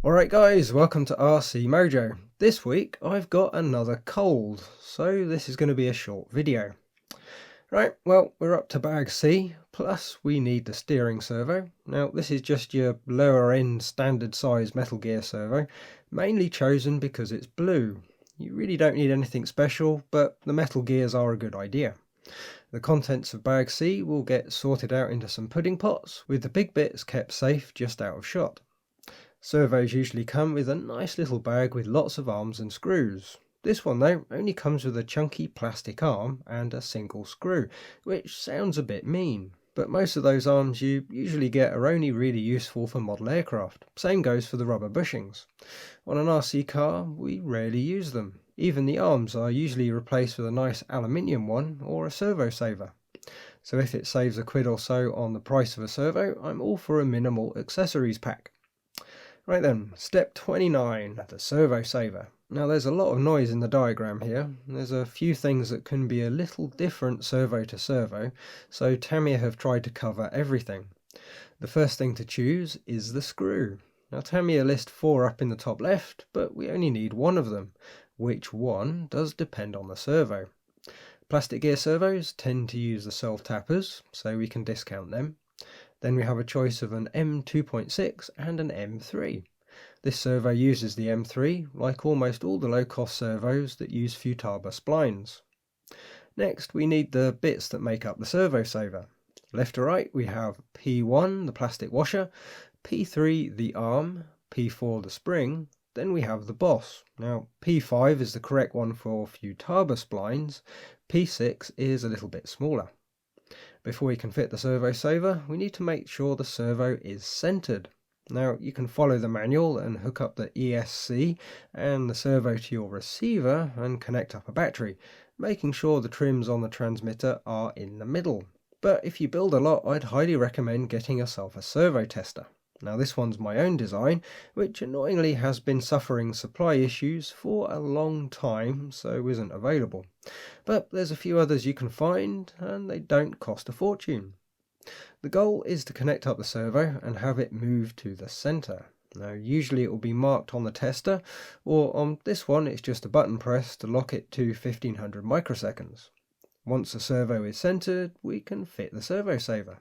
Alright guys, welcome to RC Mojo. This week I've got another cold, so this is going to be a short video. Right, well, we're up to bag C, plus we need the steering servo. Now this is just your lower end standard size Metal Gear servo, mainly chosen because it's blue. You really don't need anything special, but the Metal Gears are a good idea. The contents of bag C will get sorted out into some pudding pots, with the big bits kept safe just out of shot. Servos usually come with a nice little bag with lots of arms and screws. This one though only comes with a chunky plastic arm and a single screw, which sounds a bit mean. But most of those arms you usually get are only really useful for model aircraft. Same goes for the rubber bushings. On an RC car we rarely use them. Even the arms are usually replaced with a nice aluminium one or a servo saver. So if it saves a quid or so on the price of a servo, I'm all for a minimal accessories pack. Right then, step 29, the servo saver. Now there's a lot of noise in the diagram here. There's a few things that can be a little different servo to servo, so Tamiya have tried to cover everything. The first thing to choose is the screw. Now Tamiya list 4 up in the top left, but we only need one of them. Which one does depend on the servo. Plastic gear servos tend to use the self-tappers, so we can discount them. Then we have a choice of an M2.6 and an M3. This servo uses the M3, like almost all the low-cost servos that use Futaba splines. Next, we need the bits that make up the servo saver. Left to right, we have P1, the plastic washer, P3, the arm, P4, the spring, then we have the boss. Now, P5 is the correct one for Futaba splines, P6 is a little bit smaller. Before we can fit the servo saver, we need to make sure the servo is centered. Now you can follow the manual and hook up the ESC and the servo to your receiver and connect up a battery, making sure the trims on the transmitter are in the middle. But if you build a lot, I'd highly recommend getting yourself a servo tester. Now this one's my own design, which annoyingly has been suffering supply issues for a long time, so isn't available. But there's a few others you can find, and they don't cost a fortune. The goal is to connect up the servo and have it move to the center. Now usually it will be marked on the tester, or on this one it's just a button press to lock it to 1500 microseconds. Once the servo is centered, we can fit the servo saver.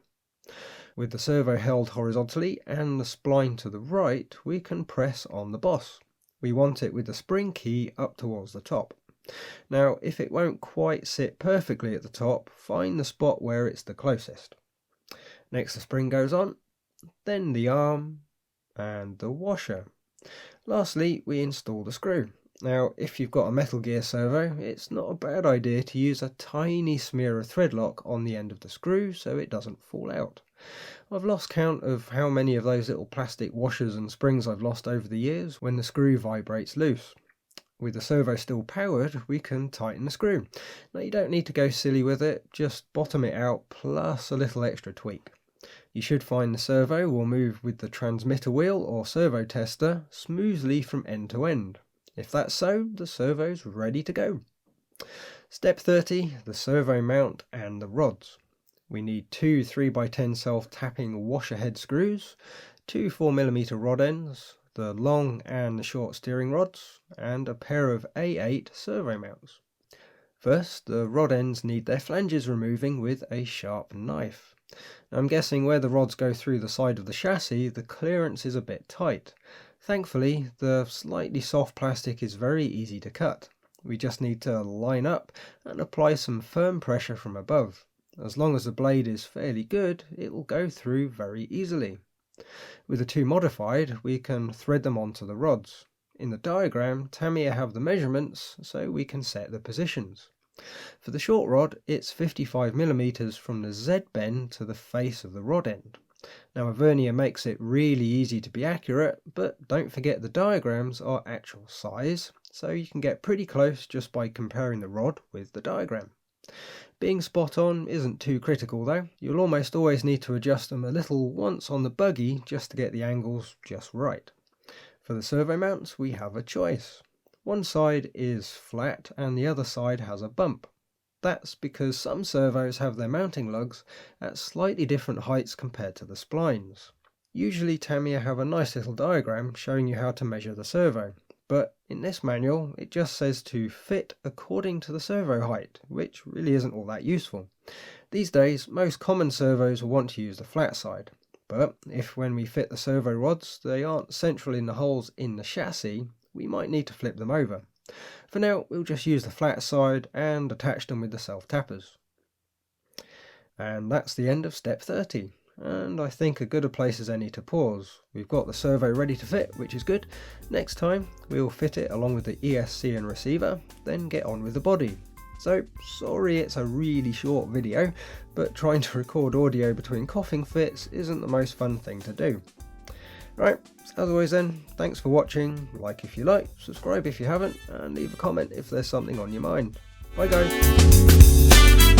With the servo held horizontally and the spline to the right, we can press on the boss. We want it with the spring key up towards the top. Now, if it won't quite sit perfectly at the top, find the spot where it's the closest. Next the spring goes on, then the arm, and the washer. Lastly, we install the screw. Now, if you've got a Metal Gear servo, it's not a bad idea to use a tiny smear of thread lock on the end of the screw so it doesn't fall out. I've lost count of how many of those little plastic washers and springs I've lost over the years when the screw vibrates loose. With the servo still powered, we can tighten the screw. Now you don't need to go silly with it, just bottom it out plus a little extra tweak. You should find the servo will move with the transmitter wheel or servo tester smoothly from end to end. If that's so, the servo's ready to go. Step 30, the servo mount and the rods. We need 2 3x10 self-tapping washer head screws, 2 4mm rod ends, the long and the short steering rods, and a pair of A8 servo mounts. First, the rod ends need their flanges removing with a sharp knife. Now, I'm guessing where the rods go through the side of the chassis, the clearance is a bit tight. Thankfully, the slightly soft plastic is very easy to cut. We just need to line up and apply some firm pressure from above. As long as the blade is fairly good, it will go through very easily. With the 2 modified, we can thread them onto the rods. In the diagram, Tamiya have the measurements, so we can set the positions. For the short rod, it's 55mm from the Z bend to the face of the rod end. Now a vernier makes it really easy to be accurate, but don't forget the diagrams are actual size, so you can get pretty close just by comparing the rod with the diagram. Being spot on isn't too critical though. You'll almost always need to adjust them a little once on the buggy just to get the angles just right. For the servo mounts, we have a choice. One side is flat and the other side has a bump. That's because some servos have their mounting lugs at slightly different heights compared to the splines. Usually Tamiya have a nice little diagram showing you how to measure the servo, but in this manual it just says to fit according to the servo height, which really isn't all that useful. These days most common servos will want to use the flat side, but if when we fit the servo rods they aren't central in the holes in the chassis, we might need to flip them over. For now we'll just use the flat side and attach them with the self-tappers. And that's the end of step 30. And I think a good a place as any to pause. We've got the servo ready to fit, which is good. Next time we'll fit it along with the ESC and receiver, then get on with the body. So sorry it's a really short video, but trying to record audio between coughing fits isn't the most fun thing to do. Right, as always then, thanks for watching, like if you like, subscribe if you haven't, and leave a comment if there's something on your mind. Bye guys!